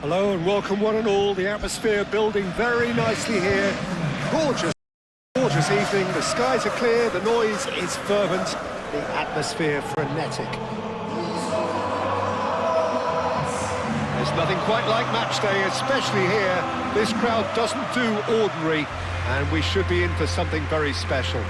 Hello and welcome one and all. The atmosphere building very nicely here. Gorgeous, gorgeous evening. The skies are clear, the noise is fervent, the atmosphere frenetic. There's nothing quite like match day, especially here. This crowd doesn't do ordinary, and we should be in for something very special.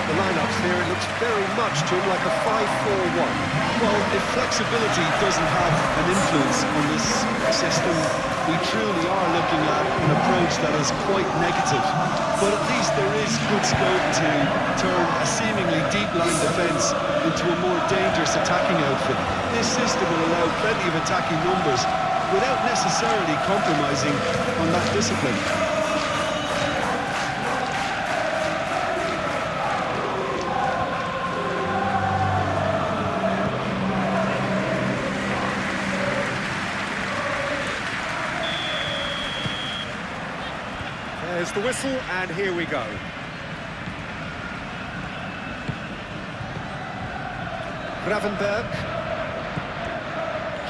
The lineups here, it looks very much to him like a 5-4-1. Well, if flexibility doesn't have an influence on this system, we truly are looking at an approach that is quite negative. But at least there is good scope to turn a seemingly deep-line defence into a more dangerous attacking outfit. This system will allow plenty of attacking numbers without necessarily compromising on that discipline. There's the whistle, and here we go. Gravenberg.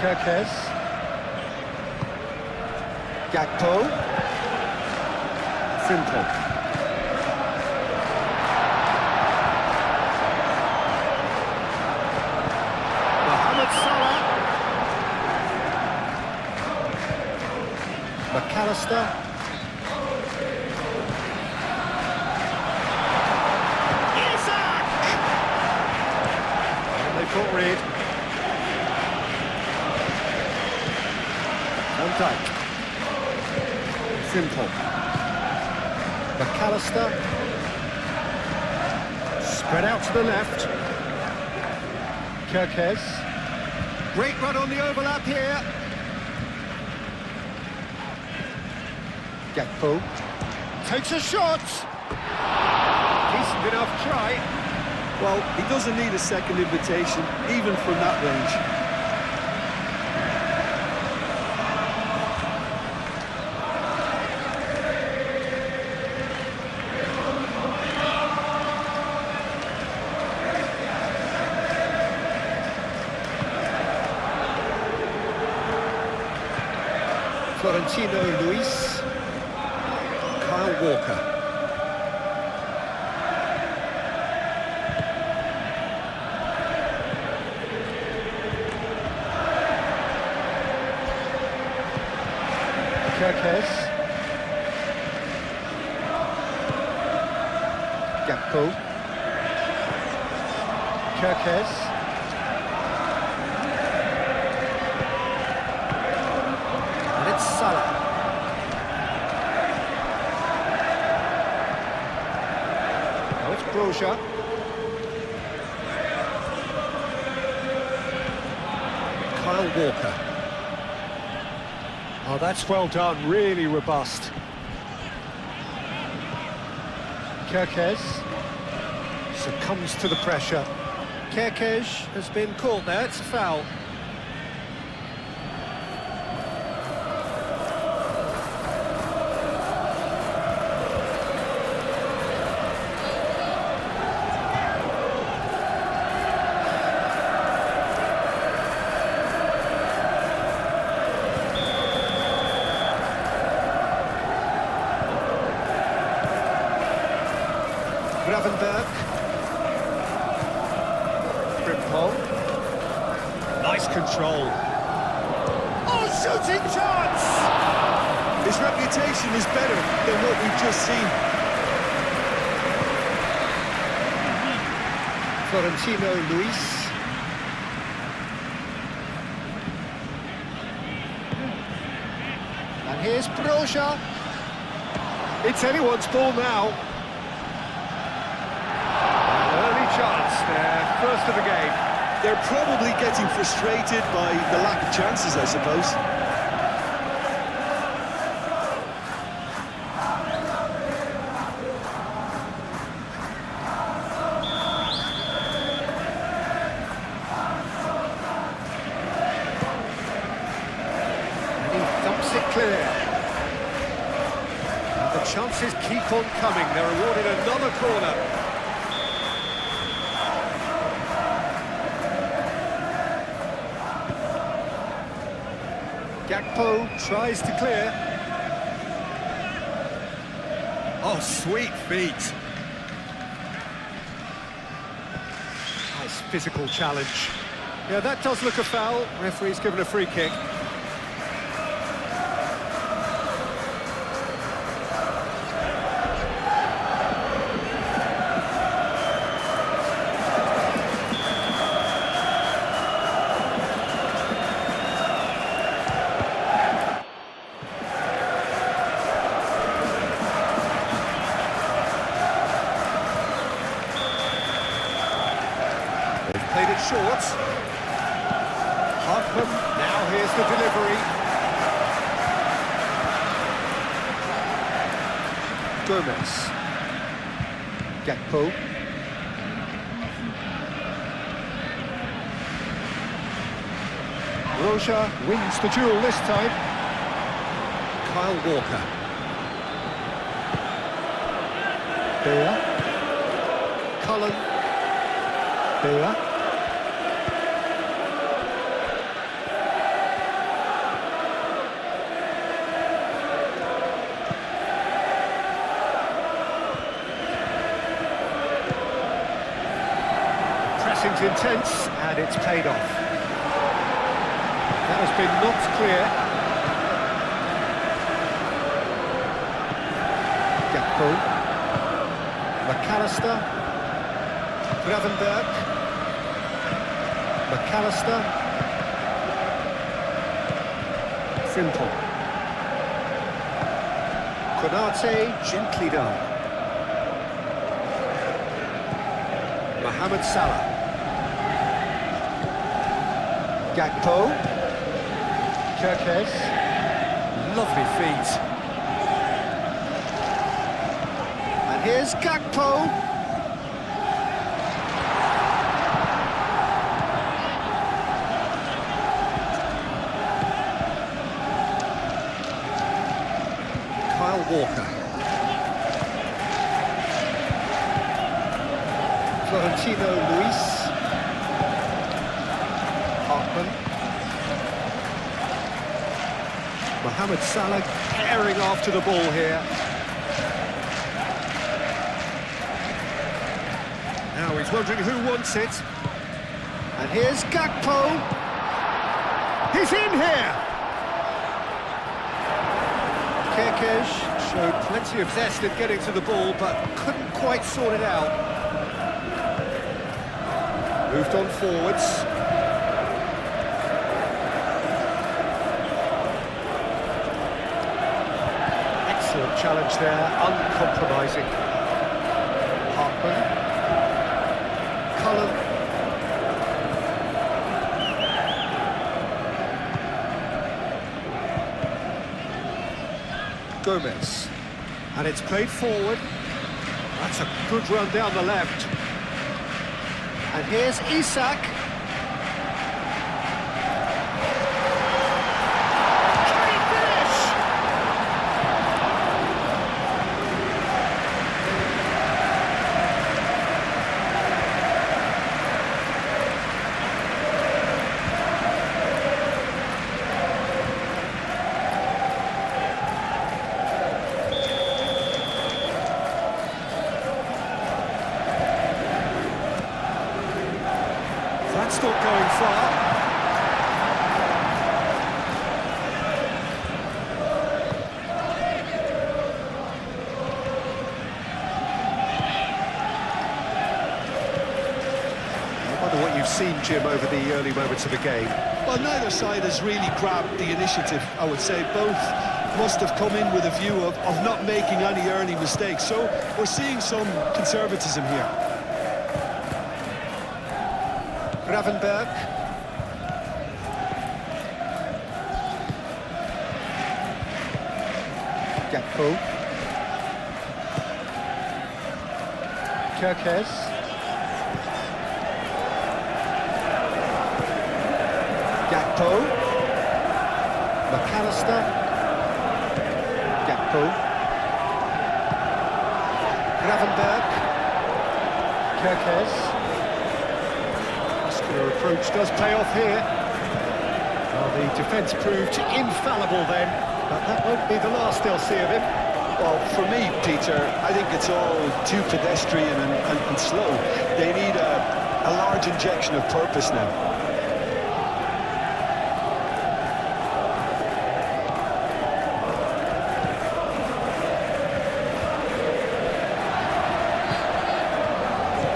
Kerkez. Gakpo. Frimpong. Mohamed Salah. McAllister. Caught Reed. Van Dijk. Simple. McAllister. Spread out to the left. Kerkez. Great run on the overlap here. Gakpo. Takes a shot. Decent enough try. Well, he doesn't need a second invitation, even from that range. Florentino Luis. Kyle Walker. Kerkez. Gakpo. Kerkez. And it's Salah. Now it's Broja. Kyle Walker. Oh, that's well done, really robust. Kerkez succumbs to the pressure. Kerkez has been caught there, it's a foul. Gravenberg. Frimpong. Nice control. Oh, shooting chance! His reputation is better than what we've just seen. Florentino Luis. And here's Broja. It's anyone's ball now. Chance there, first of the game. They're probably getting frustrated by the lack of chances, I suppose. chances keep on coming. They're awarded another corner. Gakpo tries to clear. Oh, sweet feet. Nice physical challenge. Yeah, that does look a foul. Referee's given a free kick. Played it short. Hartman, now here's the delivery. Gomez. Gakpo. Roja wins the duel this time. Kyle Walker. Bear. Cullen. Bear. Pressing's intense, and it's paid off. That has been knocked clear. Gakpo. McAllister. Gravenberg. McAllister. Frimpong. Konate gently down. Mohamed Salah. Gakpo. Kirkes. Lovely feet. And here's Gakpo. Kyle Walker. Florentino Luis. Mohamed Salah tearing after the ball here. Now he's wondering who wants it. And here's Gakpo. He's in here! Kirkes showed plenty of zest in getting to the ball, but couldn't quite sort it out. Moved on forwards. Excellent challenge there, uncompromising. Hartman. Cullen. Gomez. And it's played forward. That's a good run down the left. And here's Isak. That's not going far. I wonder what you've seen, Jim, over the early moments of the game. Well, neither side has really grabbed the initiative, I would say. Both must have come in with a view of not making any early mistakes. So we're seeing some conservatism here. Gravenberg. Gakpo. Kirkes. Gakpo. McAllister. Gakpo. Gravenberg. Kerkez. Muscular approach does pay off here. Well, the defence proved infallible then, but that won't be the last they'll see of him. Well, for me, Peter, I think it's all too pedestrian and slow. They need a large injection of purpose now.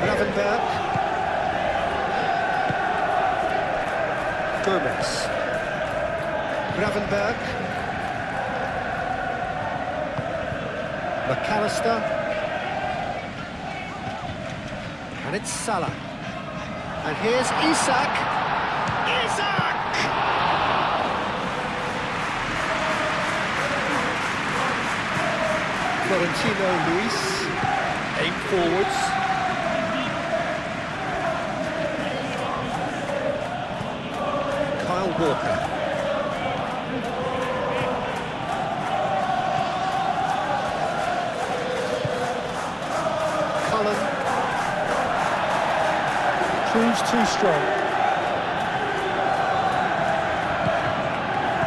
Gravenberg. Gomez. Gravenberg. McAllister. And it's Salah. And here's Isak. Isak! Florentino Luis. Aim forwards. Kyle Walker. Proves too strong.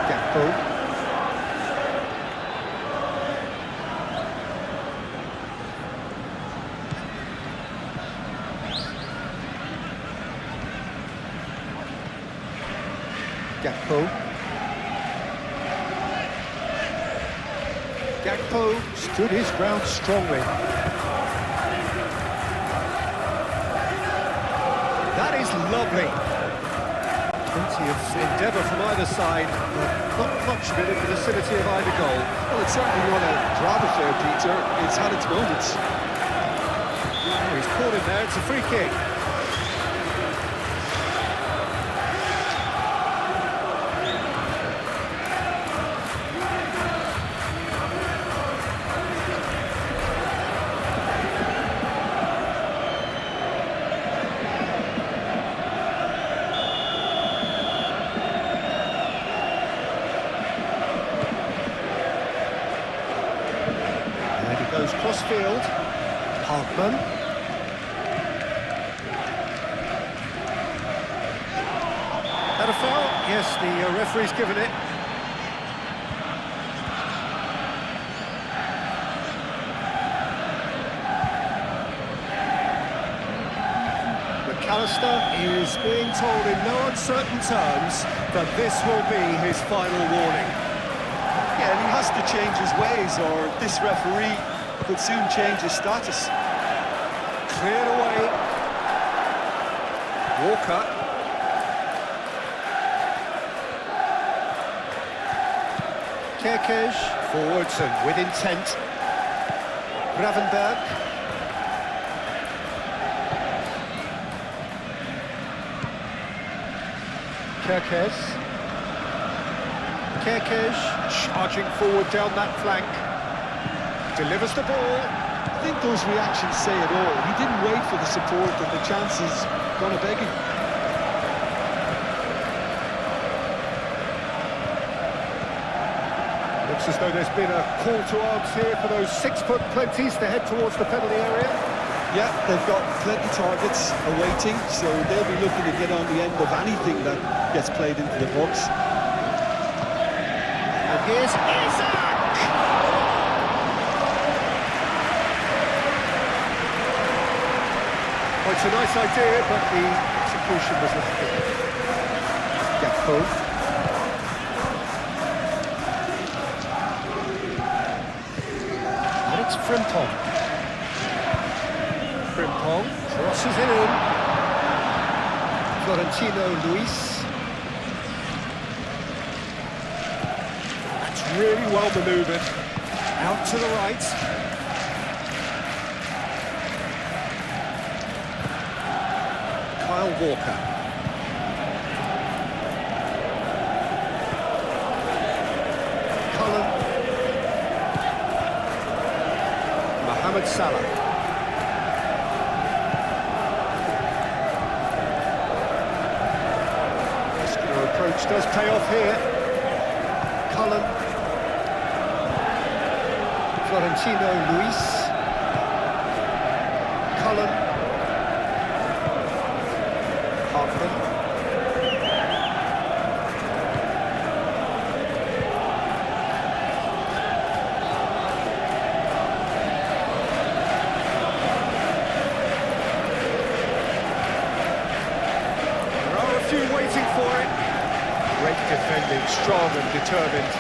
Gakpo. Gakpo. Gakpo stood his ground strongly. That is lovely. Plenty of endeavour from either side, but not much of it in the vicinity of either goal. Well, it's certainly not a drab affair, Peter. It's had its moments. Oh, he's caught him there, it's a free kick. Goes cross-field. Hartman. Had a foul? Yes, the referee's given it. McAllister is being told in no uncertain terms that this will be his final warning. Yeah, and he has to change his ways, or this referee could soon change his status. Cleared away. Walker. Kerkez, forwards and with intent. Gravenberg. Kerkez. Kerkez charging forward down that flank. Delivers the ball. I think those reactions say it all. He didn't wait for the support, and the chance is gonna beg him. Looks as though there's been a call to arms here for those 6-foot plenties to head towards the penalty area. Yeah, they've got plenty targets awaiting, so they'll be looking to get on the end of anything that gets played into the box. And here's Isak! Well, it's a nice idea, but the execution was not good. Gakpo. And it's Frimpong. Frimpong crosses it in. Florentino Luis. That's really well manoeuvred. Out to the right. Kyle Walker. Cullen. Mohamed Salah. Muscular approach does pay off here. Cullen. Florentino Luis. Great defending, strong and determined.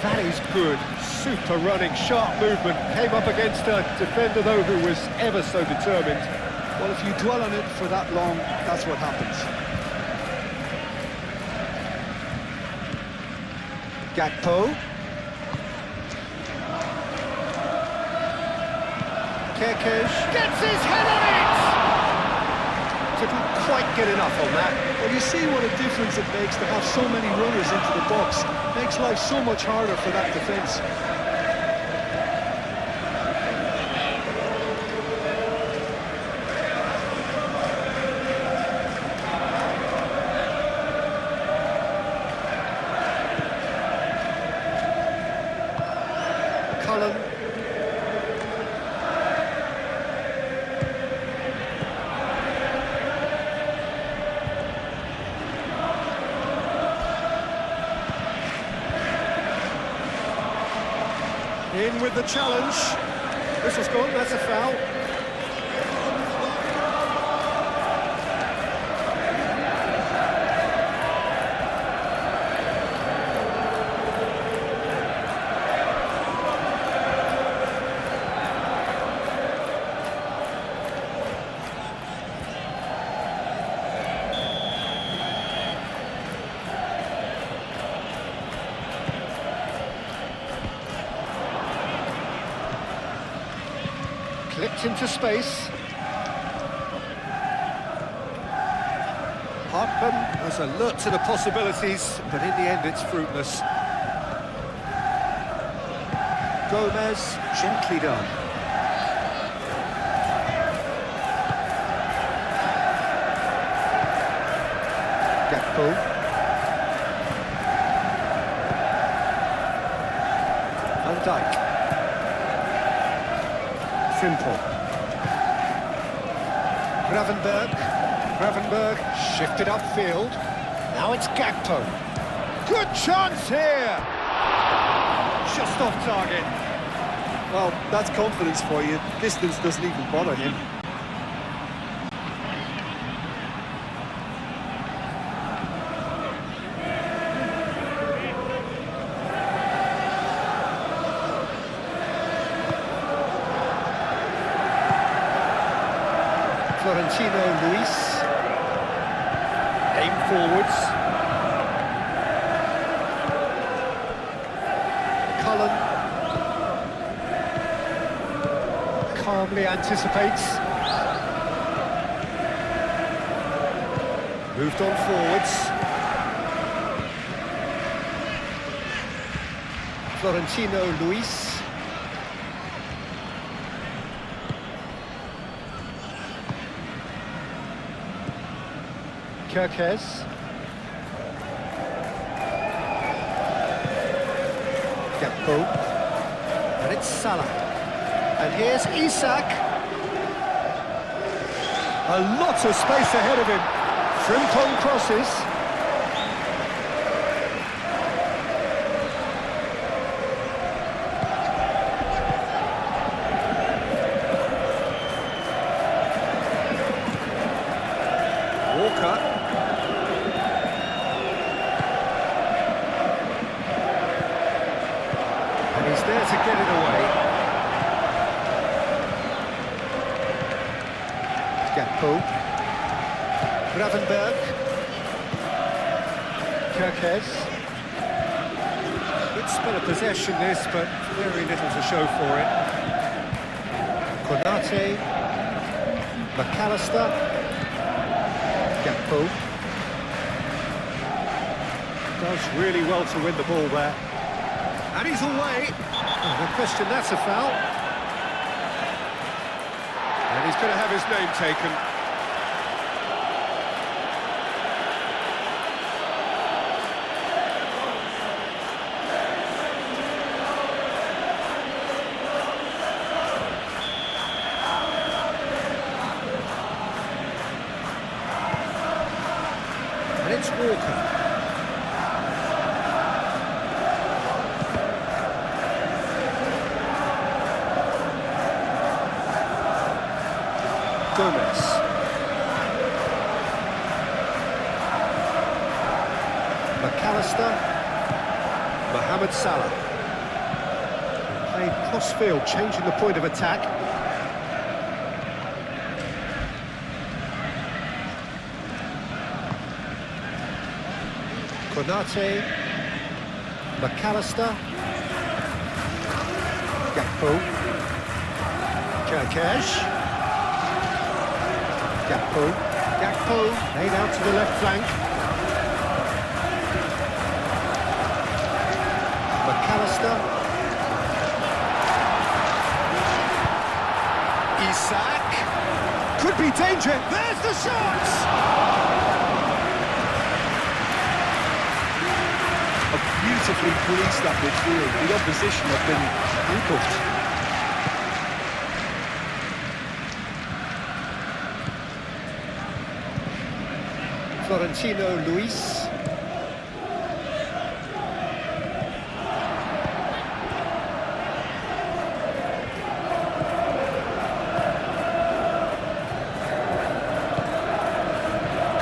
That is good. Super running, sharp movement. Came up against a defender, though, who was ever so determined. Well, if you dwell on it for that long, that's what happens. Gakpo. Kerkesh gets his head on it! Didn't quite get enough on that. Well, you see what a difference it makes to have so many runners into the box. Makes life so much harder for that defence. Cullen. In with the challenge. Whistle's gone, that's a foul. Clipped into space. Hartman was alert to the possibilities, but in the end it's fruitless. Gomez, gently done. Gakpo. Van Dijk. Simple. Gravenberg shifted upfield. Now it's Gakpo. Good chance here! Just off target. Well, that's confidence for you. Distance doesn't even bother him. Florentino Luis. Aim forwards. Cullen. Calmly anticipates. Moved on forwards. Florentino Luis. Kerkez. Gakpo. And it's Salah. And here's Isak. A lot of space ahead of him. Frimpong crosses. Walker. He's there to get it away. Gakpo. Gravenberg. Kerkez. Good spell of possession this, but very little to show for it. Konate. McAllister. Gakpo. Does really well to win the ball there. And he's away. Oh, no question, that's a foul. And he's going to have his name taken. And it's Walker. Gomez. McAllister. Mohamed Salah. Played cross-field, changing the point of attack. Konate. McAllister. Gakpo. Kerkesh. Gakpo laid out to the left flank. McAllister. Isak. Could be danger. There's the shot! Beautifully policed that midfield. The opposition have been handcuffed. Florentino Luis.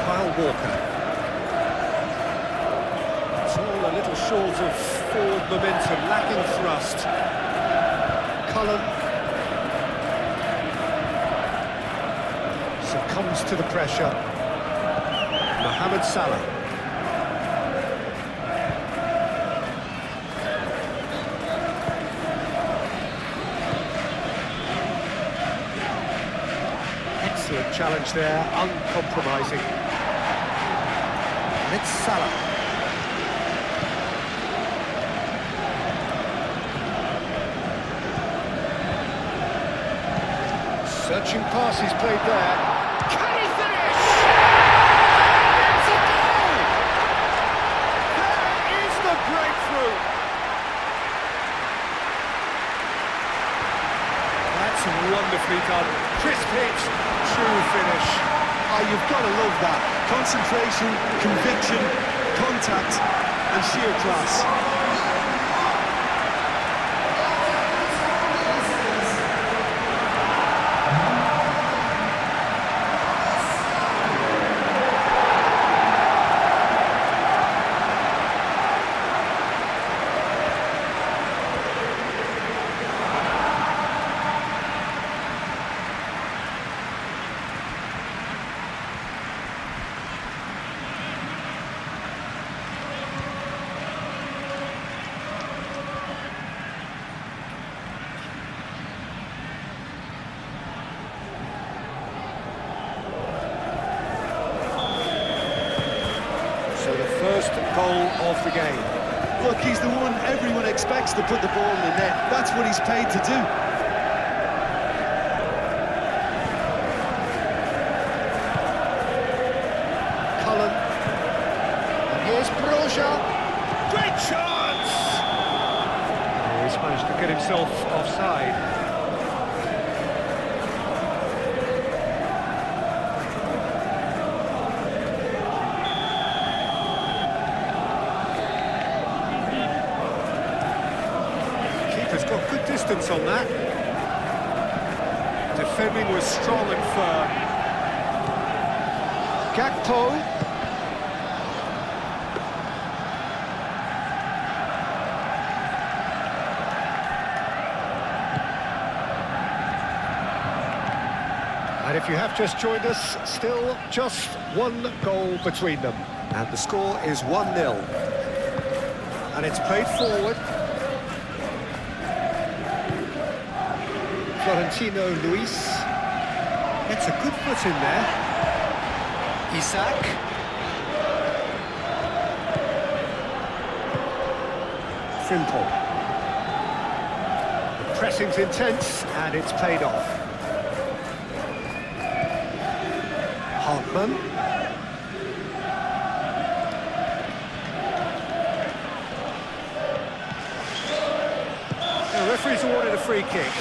Kyle Walker. It's all a little short of forward momentum, lacking thrust. Cullen succumbs to the pressure. Mohamed Salah. Excellent challenge there, uncompromising. And it's Salah. Searching pass he's played there. Can he finish? It's a goal! There is the breakthrough. That's wonderfully done. Crisp hit, true finish. Oh, you've got to love that. Concentration, conviction, contact, and sheer class. First goal of the game. Look, he's the one everyone expects to put the ball in the net. That's what he's paid to do. Cullen. And here's Broja. Great chance! Oh, he's managed to get himself offside. Has got good distance on that. Defending was strong and firm. Gakpo. And if you have just joined us, still just one goal between them. And the score is 1-0. And it's played forward. Florentino Luis gets a good foot in there. Isak. Frimpong. The pressing's intense and it's paid off. Hartman. The referee's awarded a free kick.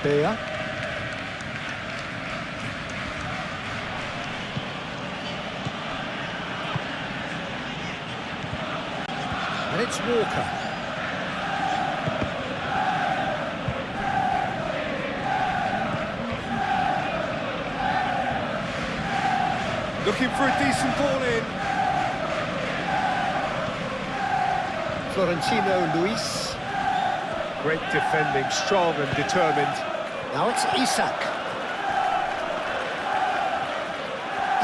Beer. And it's Walker. Looking for a decent ball in. Florentino Luis. Great defending, strong and determined. Now it's Isak.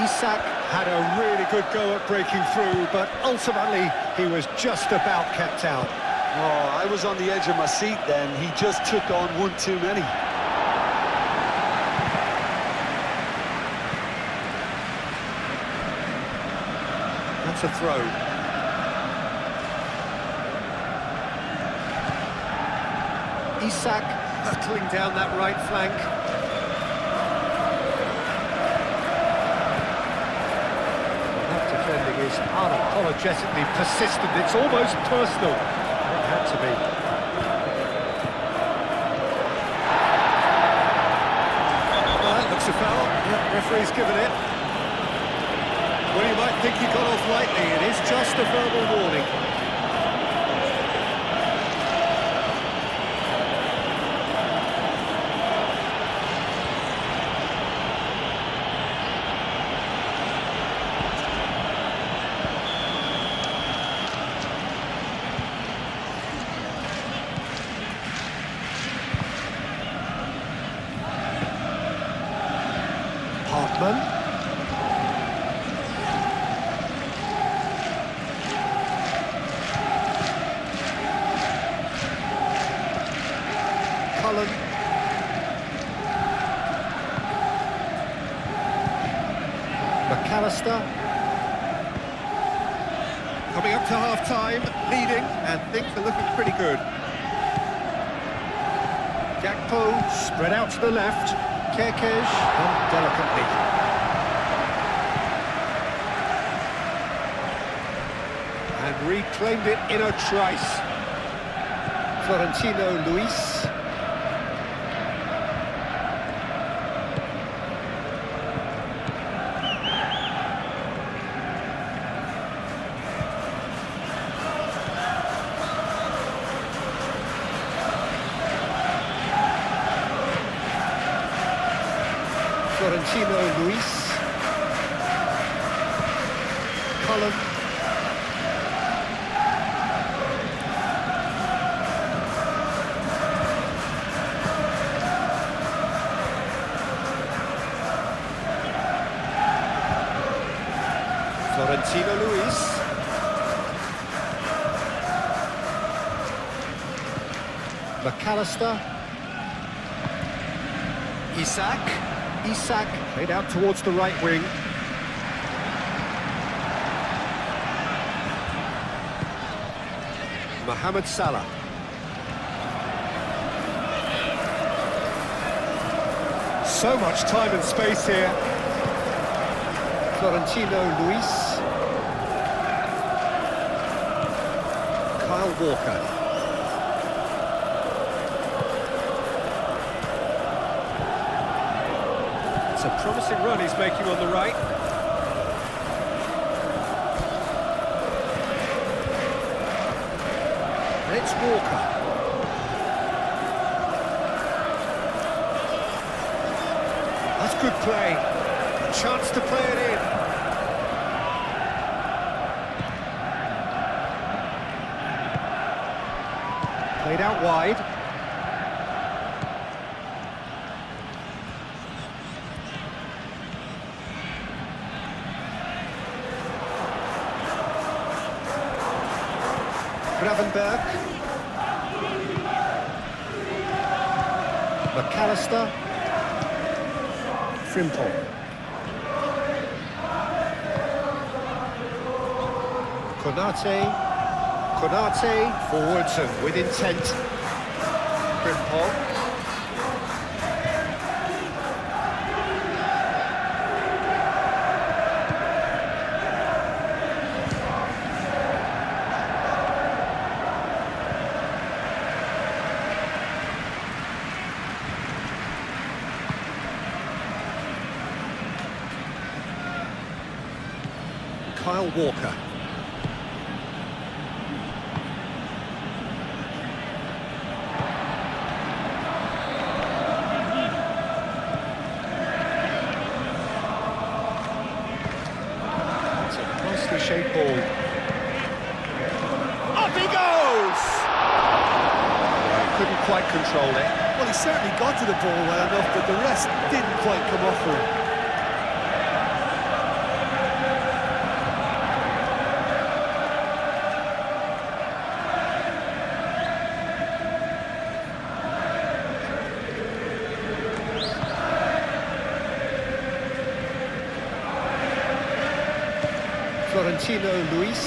Isak had a really good go at breaking through, but ultimately he was just about kept out. Oh, I was on the edge of my seat then. He just took on one too many. That's a throw. Isak hurtling down that right flank. That defending is unapologetically persistent. It's almost personal. It had to be. Well, that looks a foul. Yep, referee's given it. Well, you might think he got off lightly. It is just a verbal warning. Hartman. Cullen. McAllister. Coming up to half-time, leading, and things are looking pretty good. Gakpo spread out to the left. Kerkez done delicately. And reclaimed it in a trice. Florentino Luis. Florentino Luis. Cullen. Florentino Luis. McAllister. Isak. Isak played out towards the right wing. Mohamed Salah. So much time and space here. Florentino Luis. Kyle Walker. It's a promising run he's making on the right. And it's Walker. That's good play. A chance to play it in. Played out wide. Gravenberg. McAllister. Frimpong. Konate forwards and with intent. Frimpong. Kyle Walker. It's a nicely shaped ball. Up he goes! Couldn't quite control it. Well, he certainly got to the ball well enough, but the rest didn't quite come off for him. Florentino Luis.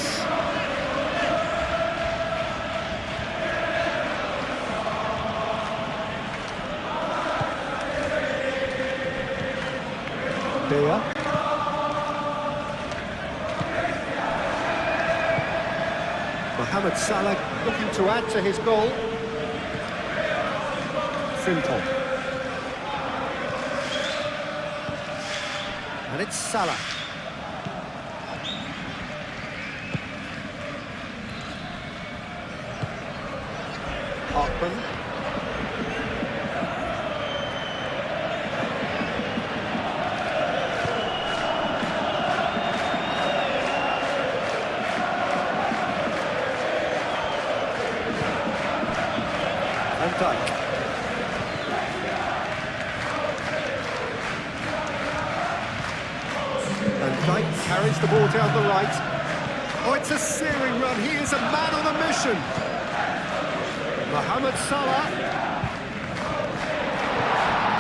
Bea. Mohamed Salah looking to add to his goal. Frimpong. And it's Salah. Hartman. Van Dijk. Van Dijk carries the ball down the right. Oh, it's a searing run. He is a man on a mission. Mohamed Salah.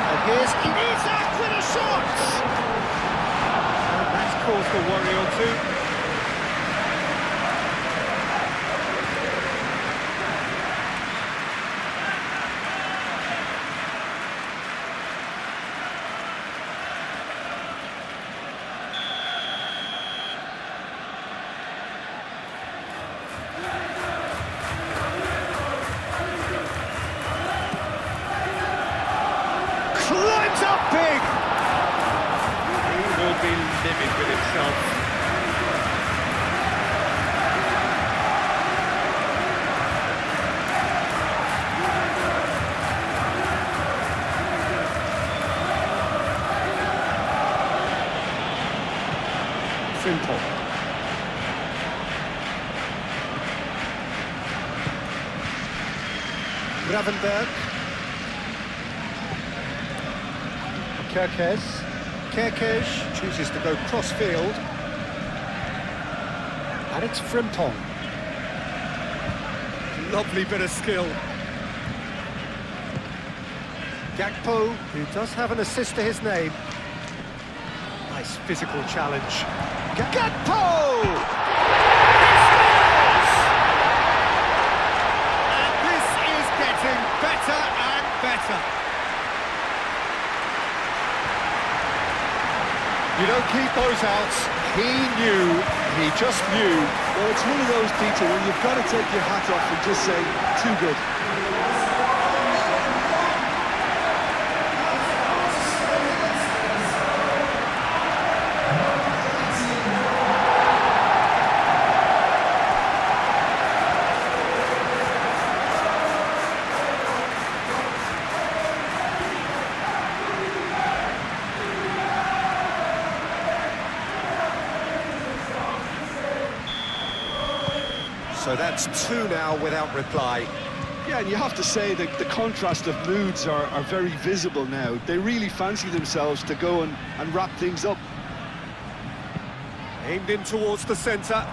And here's Isak with a shot! And that's caused a worry or two. Climbs up big! He will be livid with himself. Simple. Gravenberg. Kerkez chooses to go cross-field. And it's Frimpong. Lovely bit of skill. Gakpo, who does have an assist to his name. Nice physical challenge. Gakpo! And this is getting better and better. You don't keep those out. He just knew. Well, it's one of those, Peter, when you've got to take your hat off and just say, too good. So that's two now without reply. Yeah, and you have to say that the contrast of moods are very visible now. They really fancy themselves to go and wrap things up. Aimed in towards the centre.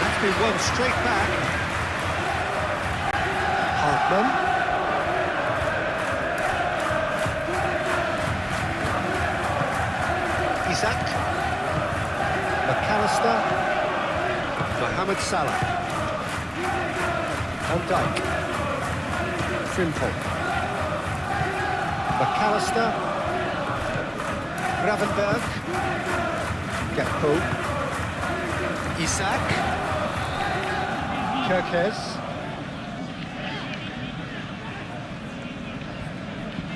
That's been won straight back. Hartman. Isak. McAllister. Mohamed Salah. Van Dijk. Frimpong. McAllister. Gravenberg. Gakpo. Isak. Kerkez.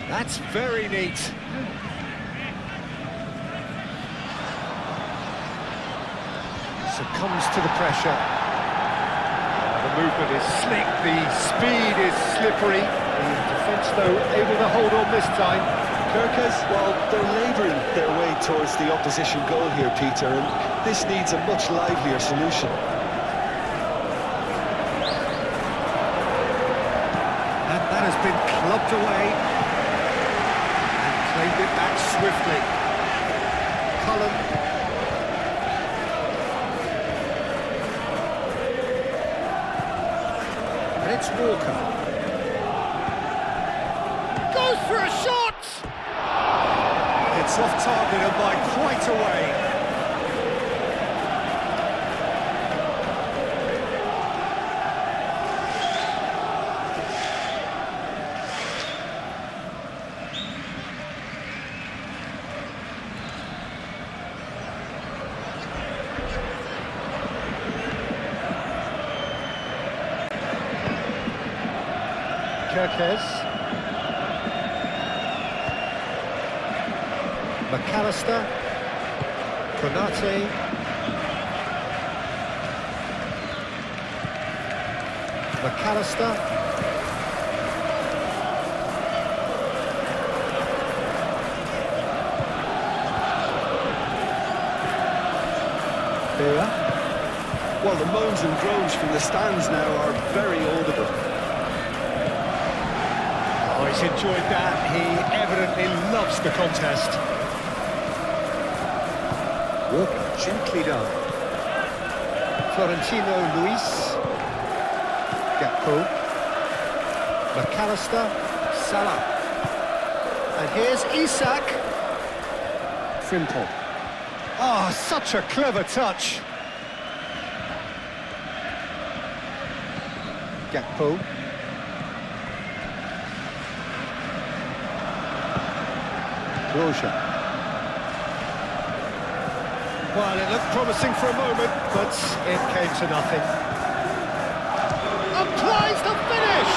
That's very neat. succumbs to the pressure. The movement is slick, the speed is slippery. The defence, though, able to hold on this time. Kirkes, well, they're labouring their way towards the opposition goal here, Peter, and this needs a much livelier solution. And that has been clubbed away. And claimed it back swiftly. Cullen. And it's Walker. Goes for a shot! It's off target and by quite a way. Kirkes. McAllister, Konate, McAllister, Beer. Well, the moans and groans from the stands now are very audible. Oh, he's enjoyed that. He evidently loves the contest. Walker, gently done. Florentino Luis. Gakpo. McAllister. Salah. And here's Isak. Frimpong. Oh, such a clever touch. Gakpo. Roja. Well, it looked promising for a moment, but it came to nothing. Applies the finish!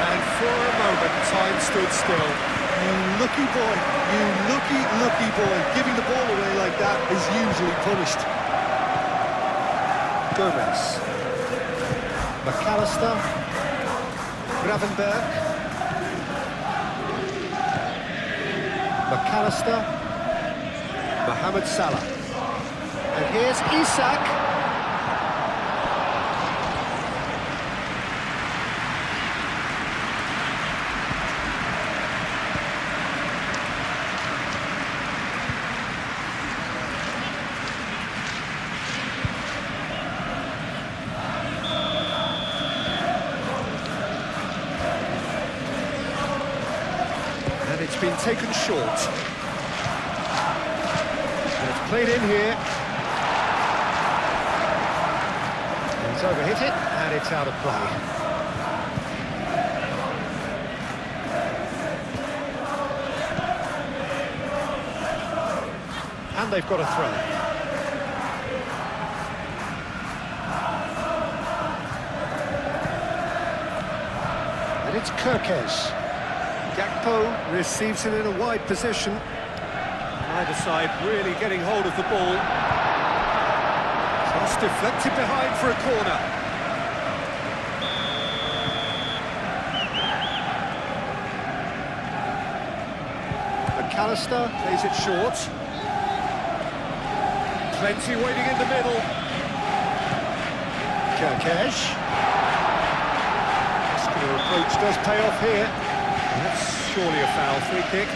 And for a moment, time stood still. You lucky boy, you lucky boy. Giving the ball away like that is usually punished. Gomez. McAllister. Gravenberg. McAllister. Mohamed Salah. And here's Isak. And it's been taken short. Played in here. He's overhit it, and it's out of play. And they've got a throw. And it's Kirkes. Gakpo receives it in a wide position. Either side really getting hold of the ball. Cross deflected behind for a corner. McAllister plays it short. Plenty waiting in the middle. Kirkes. Muscular approach does pay off here. That's surely a foul. Free kick.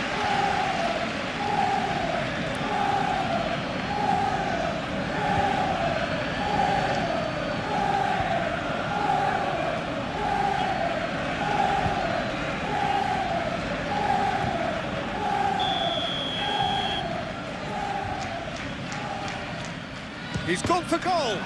He's gone for goal.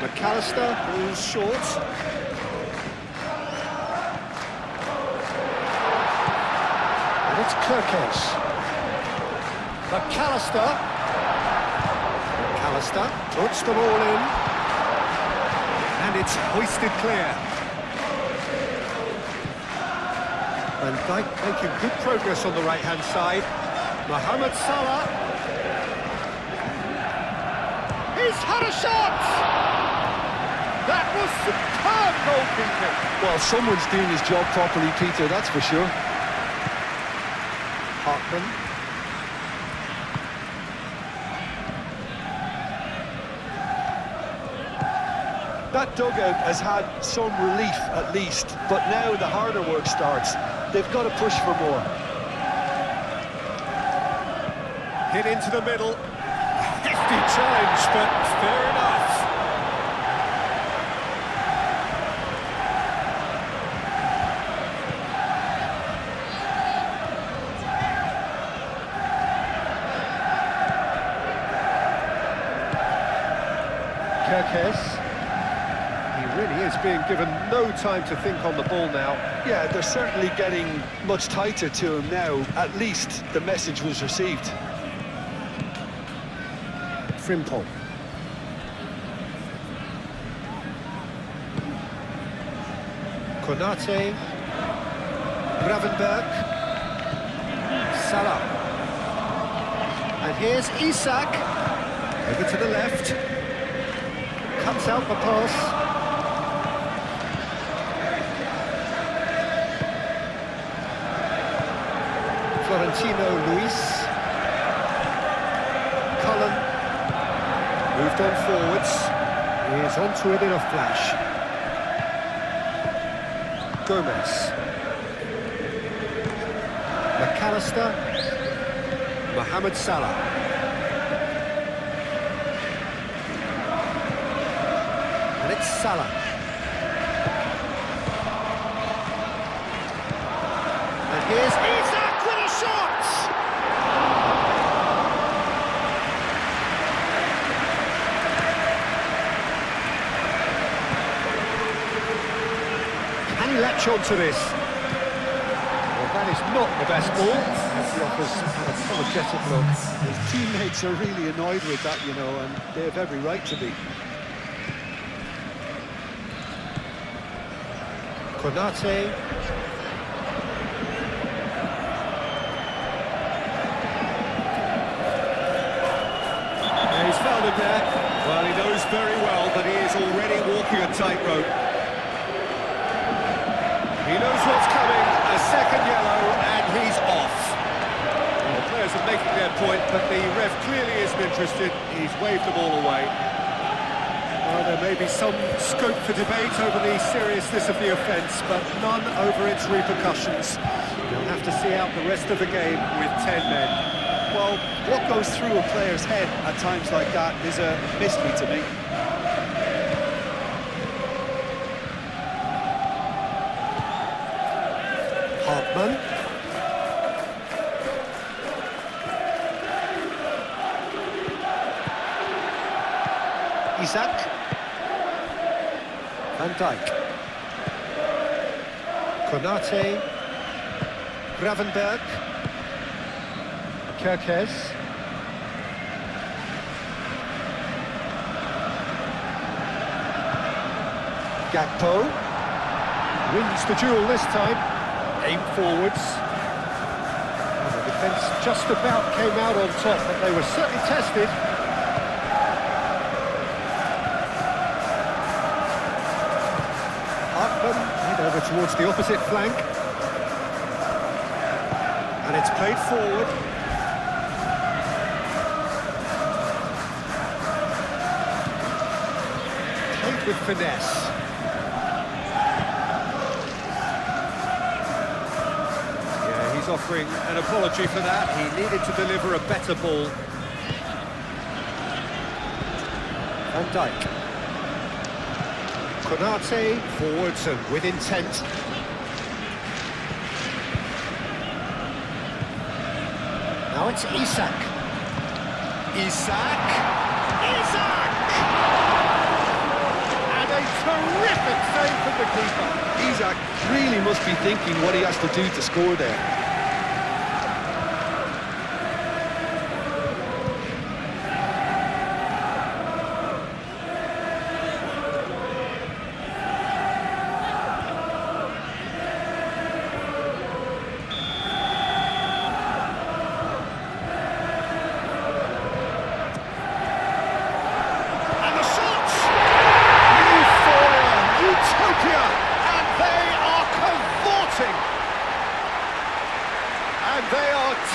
McAllister, who's short. it's Kirkesh. McAllister. McAllister puts the ball in. And it's hoisted clear. Van Dijk making good progress on the right-hand side. Mohamed Salah. He's had a shot! That was superb goalkeeping. Well, someone's doing his job properly, Peter, that's for sure. Hartman. That dugout has had some relief at least, but now the harder work starts. They've got to push for more. Hit into the middle. Hefty challenge, but fair enough. Kirkesh. He really is being given no time to think on the ball now. Yeah, they're certainly getting much tighter to him now. At least the message was received. Frimpong. Konate. Gravenberg. Salah. And here's Isak. Over to the left. Cuts out the pass. Florentino Luis. Cullen. Moved on forwards. He is onto it in a flash. Gomez. McAllister. Mohamed Salah. And it's Salah. And here's Isak with a shot! Can he latch on to this? Well, that is not the best ball. He offers an apologetic look. His teammates are really annoyed with that, you know, and they have every right to be. Konate. And he's found him there. Well, he knows very well that he is already walking a tightrope. He knows what's coming, a second yellow, and he's off. Well, the players are making their point, but the ref clearly isn't interested. He's waved the ball away. Well, there may be some scope for debate over the seriousness of the offence, but none over its repercussions. You'll have to see out the rest of the game with 10 men. Well, what goes through a player's head at times like that is a mystery to me. Hartman. Isak. Van Dijk. Konate. Gravenberg. Kirkesh. Gakpo. Wins the duel this time. Aim forwards. Well, the defence just about came out on top, but they were certainly tested. Hartman head over towards the opposite flank. And it's played forward. Played with finesse. Offering an apology for that. He needed to deliver a better ball. Van Dijk. Konate, forwards and with intent. Now it's Isak. Isak! And a terrific save from the keeper. Isak really must be thinking what he has to do to score there.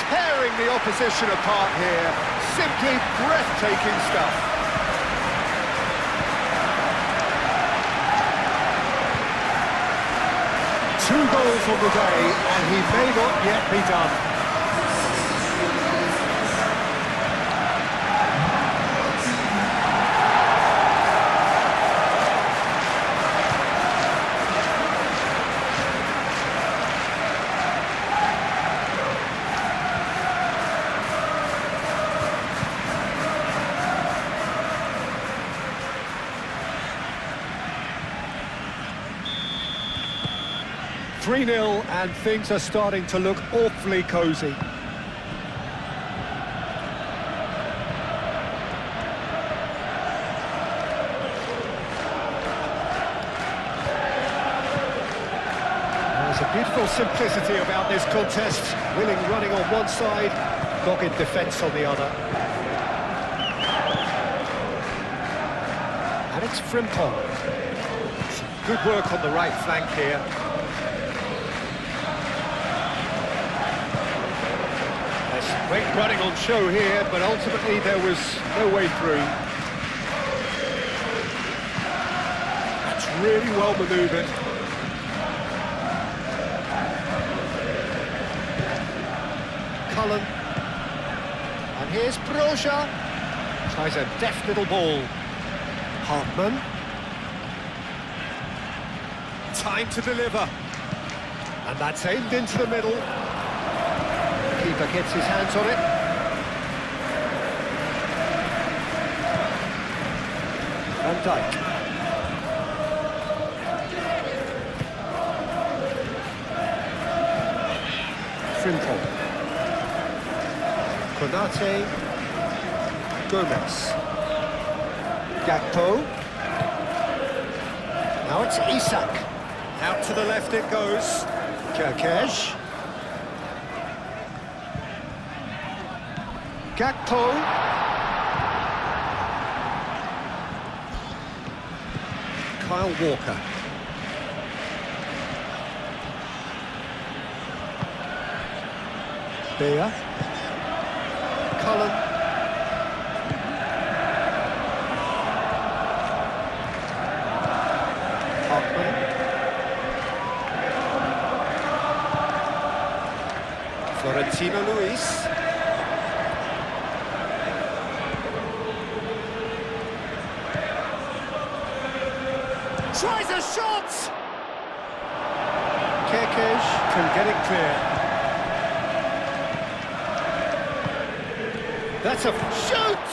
tearing the opposition apart here. Simply breathtaking stuff. Two goals on the day, and he may not yet be done. 3-0, and things are starting to look awfully cosy. There's a beautiful simplicity about this contest. Willing running on one side, dogged defence on the other. And it's Frimpong. Some good work on the right flank here. There's great running on show here, but ultimately there was no way through. That's really well manoeuvred. Cullen. And here's Broja. Tries a deft little ball. Hartman. Time to deliver. And that's aimed into the middle. The keeper gets his hands on it. Van Dijk. Frimpong. Konate. Gomez. Gakpo. Now it's Isak. Out to the left it goes. Kerkez. Gakpo. Kyle Walker. Beer. Cullen. Hartman. Florentino Luis. Tries a shot! Kerkez can get it clear. That's a shoot!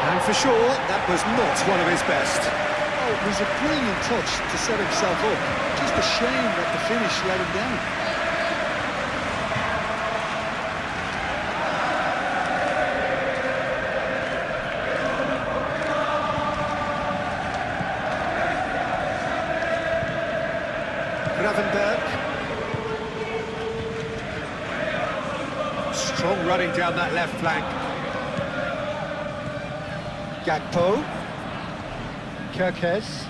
And for sure, that was not one of his best. Oh, it was a brilliant touch to set himself up. Just a shame that the finish let him down. Gravenberg. Strong running down that left flank. Gakpo. Kerkez.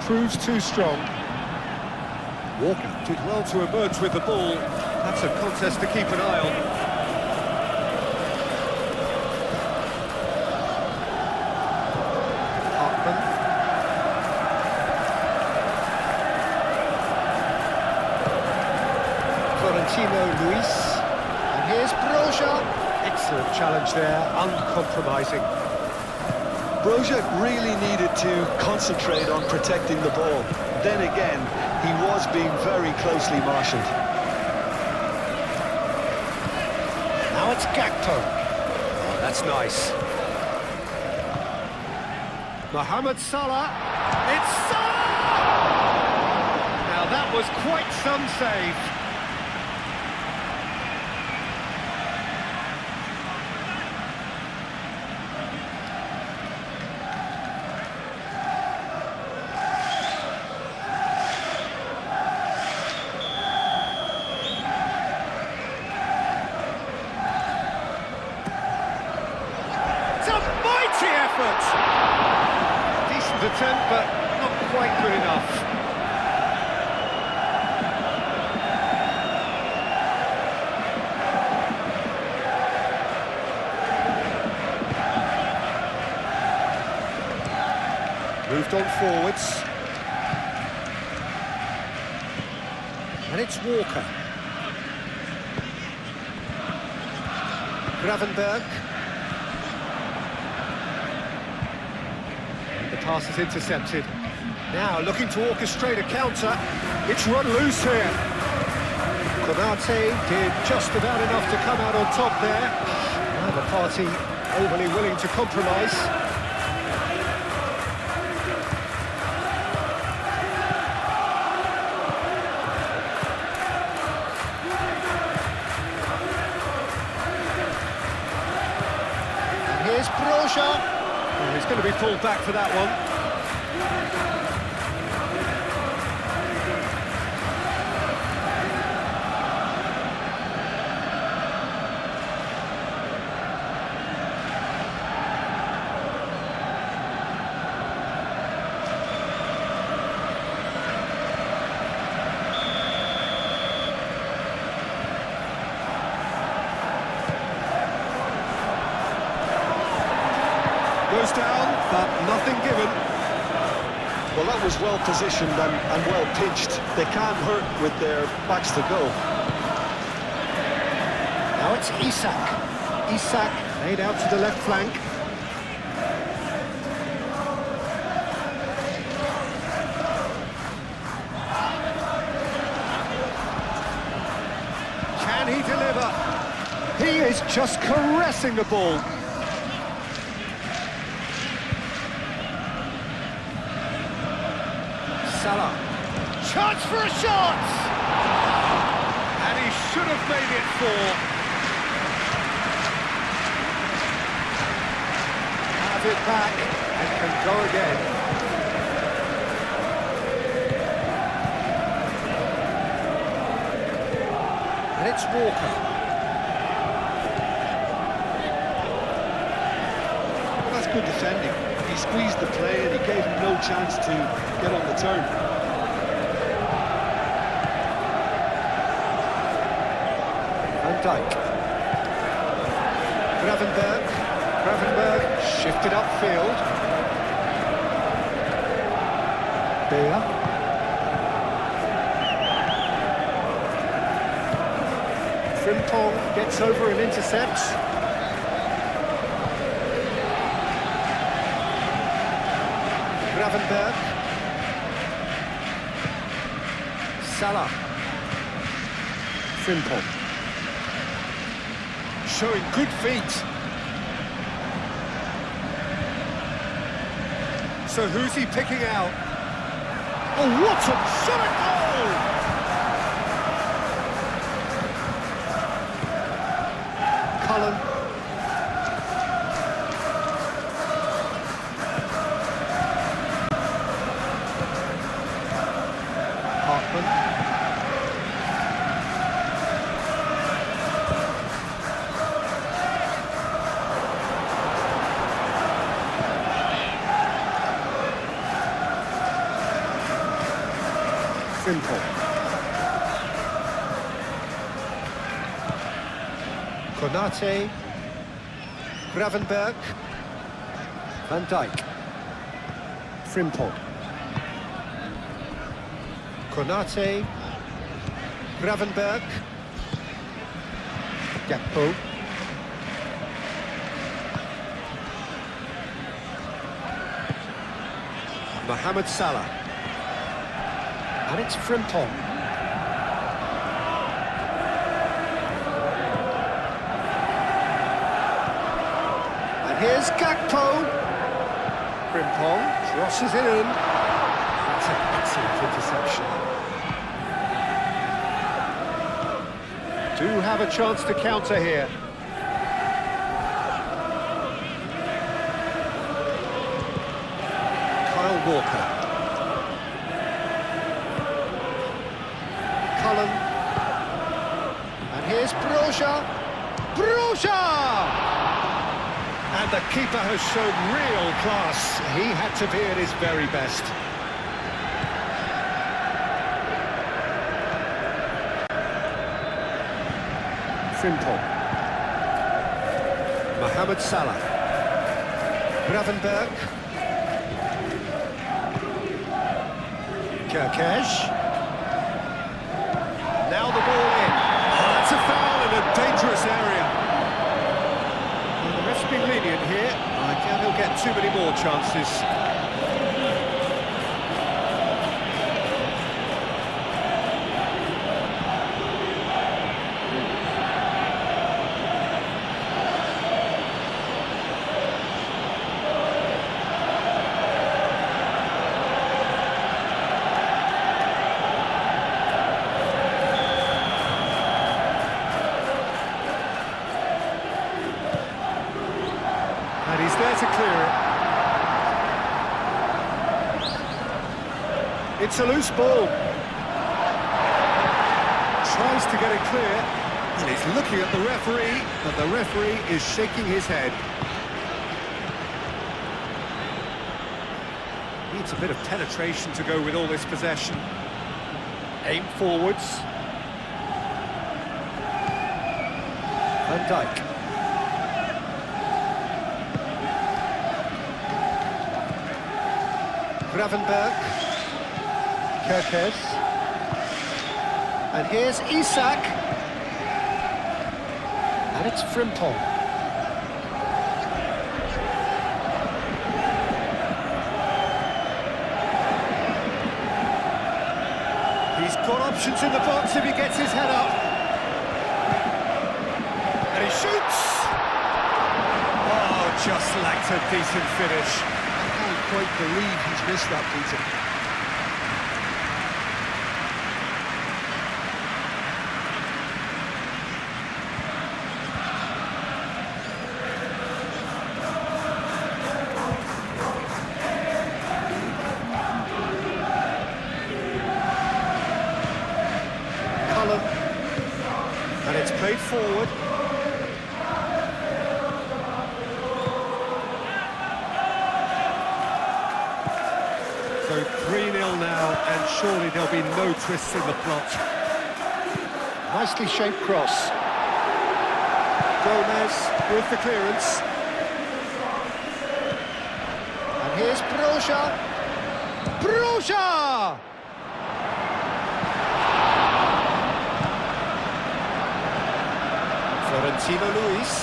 Proves too strong. Walker did well to emerge with the ball. That's a contest to keep an eye on. Florentino Luis, and here's Broja. Excellent challenge there, uncompromising. Broja really needed to concentrate on protecting the ball. Then again, he was being very closely marshalled. Now it's Gakpo. Oh, that's nice. Mohamed Salah. It's Salah! Now that was quite some save. Decent attempt, but not quite good enough. Moved on forwards. And it's Walker. Gravenberg. And the pass is intercepted. Now looking to orchestrate a counter. It's run loose here. Konate did just about enough to come out on top there. Neither party overly willing to compromise. Here's Broja. Oh, he's going to be pulled back for that one. Goes down, but nothing given. Well, that was well positioned and well pitched. They can't hurt with their backs to go. Now it's Isak. Isak laid out to the left flank. Can he deliver? He is just caressing the ball. Salah. Chance for a shot! And he should have made it 4. Have it back and can go again. And it's Walker. Well, that's good defending. He squeezed the play and he gave him no chance to get on the turn. Van Dijk. Gravenberg. Gravenberg shifted upfield. Beer. Frimpong gets over and intercepts. Gravenberg. Salah. Frimpong. Showing good feet. So who's he picking out? Oh, what a shot goal! Cullen. Simple. Konate. Gravenberg. Van Dijk. Frimpong. Konate. Gravenberg. Gakpo. Mohamed Salah. And it's Frimpong. And here's Gakpo. Frimpong crosses it in. That's an excellent interception. Do have a chance to counter here. Kyle Walker. Cullen. And here's Broja. Broja! And And the keeper has shown real class. He had to be at his very best. Frimpong. Mohamed Salah. Gravenberg. Kerkesh. Now the ball in. Oh, that's a foul in a dangerous area. Well, the ref's been lenient here. I doubt he'll get too many more chances. And he's there to clear it. It's a loose ball. Tries to get it clear, and he's looking at the referee, but the referee is shaking his head. Needs a bit of penetration to go with all this possession. Aim forwards. Van Dijk. Gravenberg, Kerkez, and here's Isak, and it's Frimpong. He's got options in the box if he gets his head up, and he shoots! Oh, just lacked a decent finish. I can't quite believe he's missed that, Peter. Cullen, and it's played forward. So 3-0 now, and surely there'll be no twists in the plot. Nicely shaped cross. Gomez with the clearance. And here's Broja. Broja! Florentino Luis.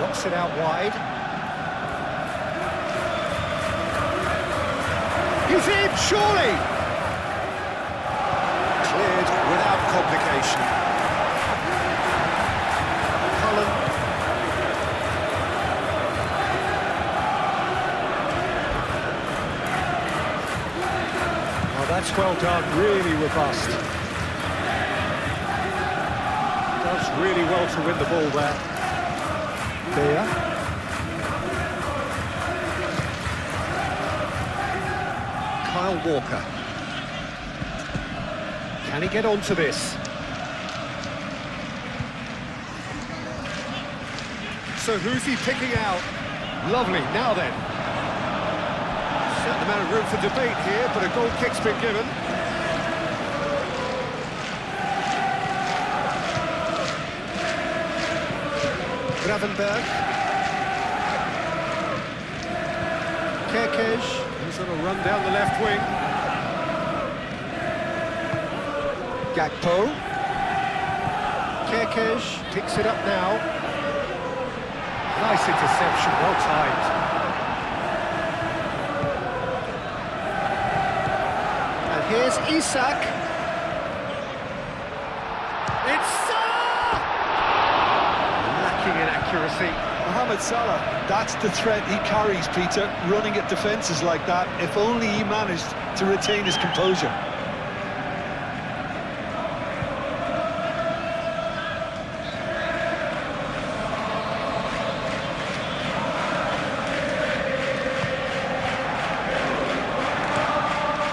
Knocks it out wide. He's in, surely! Cleared without complication. Cullen. Oh, that's well done, really robust. Does really well to win the ball there. There. Kyle Walker. Can he get onto this? So who's he picking out? Lovely, now then. Certain amount of room for debate here, but a goal kick's been given. Gravenberg. Kerkez. He's on a run down the left wing. Gakpo. Kerkez picks it up now. Nice interception, well timed. And here's Isak. It's Salah! Lacking in accuracy. Mohamed Salah, that's the threat he carries, Peter, running at defences like that, if only he managed to retain his composure.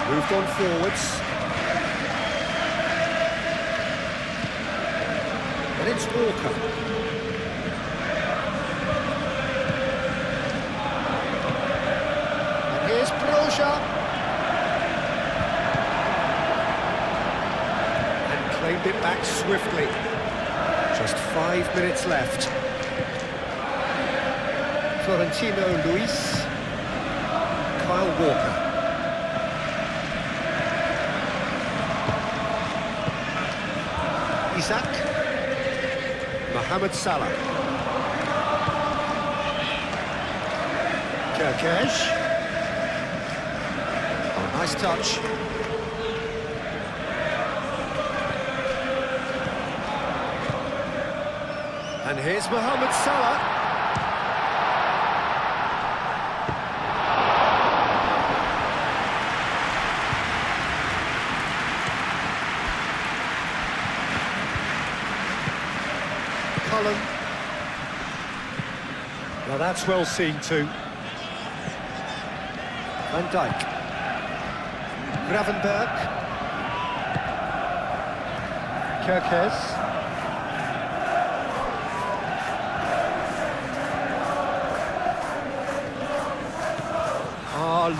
Moved on forwards. And it's Walker. Broja. And claimed it back swiftly. Just 5 minutes left. Florentino Luis. Kyle Walker. Isaac. Mohamed Salah. Kerkesh. Oh, nice touch. And here's Mohamed Salah. Cullen. Now that's well seen too. Van Dijk. Gravenberg. Kerkez.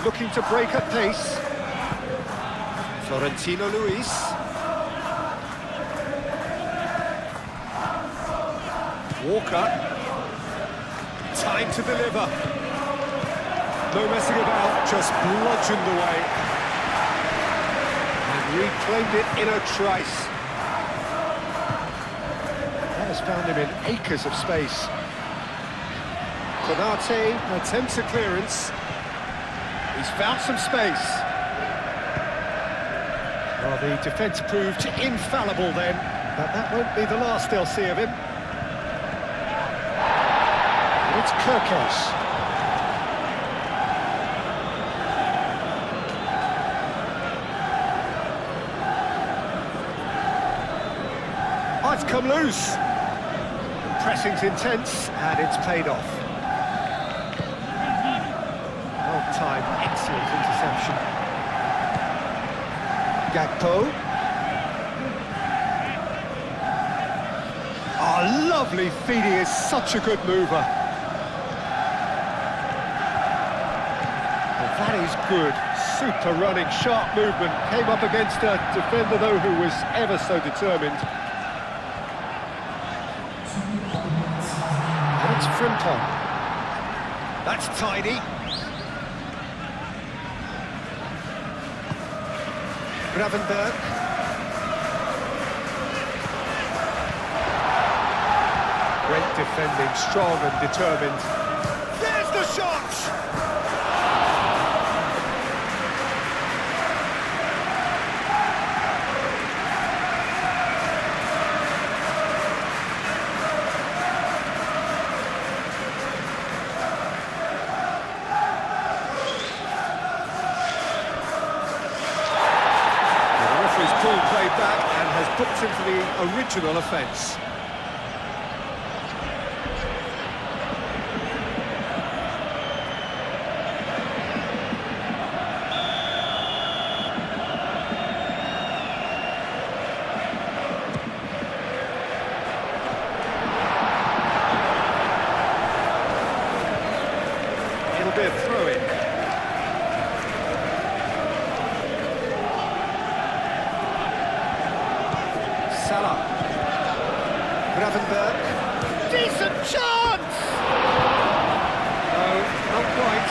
Looking to break at pace. Florentino Luis. Walker. Time to deliver. No messing about, just bludgeoned away. And reclaimed it in a trice. That has found him in acres of space. Konate attempts a clearance. He's found some space. Well, the defence proved infallible then, but that won't be the last they'll see of him. And it's Kerkez. Oh, it's come loose. The pressing's intense, and it's paid off. Time, excellent interception. Gakpo. Oh, lovely feed, he is such a good mover. Well, that is good, super running, sharp movement. Came up against a defender though who was ever so determined. And it's Frimpong. That's tidy. Gravenberg. Great defending, strong and determined. There's the shot! Play back and has booked him for the original offence. It'll be a throw-in. Salah. Gravenberg. Decent chance! No, not quite.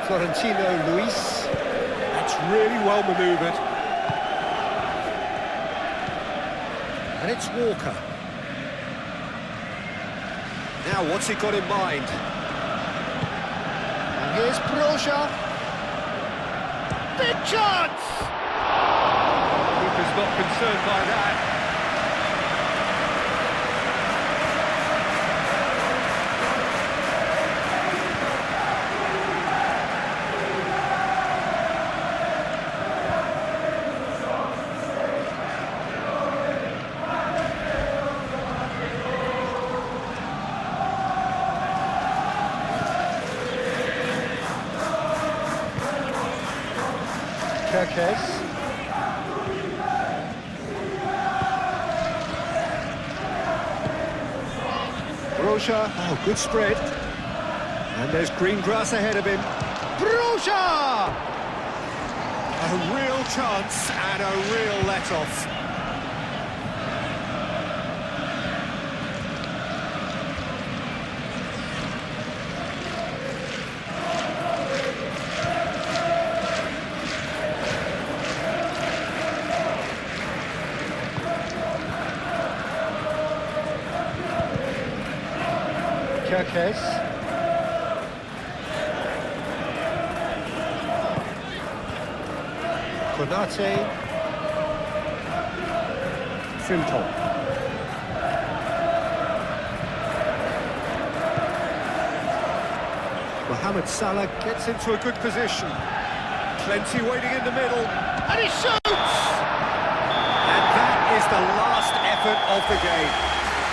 Florentino Luis. That's really well manoeuvred. And it's Walker. Now, what's he got in mind? And here's Broja. Big chance! Keeper's not concerned by that. Kerkez. Broja, oh, good spread. And there's green grass ahead of him. Broja! A real chance and a real let-off. Kerkez. Konate. Frimpong. Mohamed Salah gets into a good position. Plenty waiting in the middle. And he shoots! And that is the last effort of the game.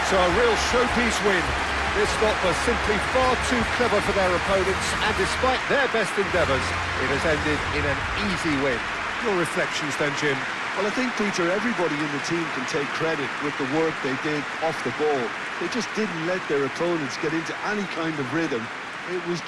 So a real showpiece win. This lot was simply far too clever for their opponents, and despite their best endeavours, it has ended in an easy win. Your reflections then, Jim? Well, I think, Peter, everybody in the team can take credit with the work they did off the ball. They just didn't let their opponents get into any kind of rhythm. It was just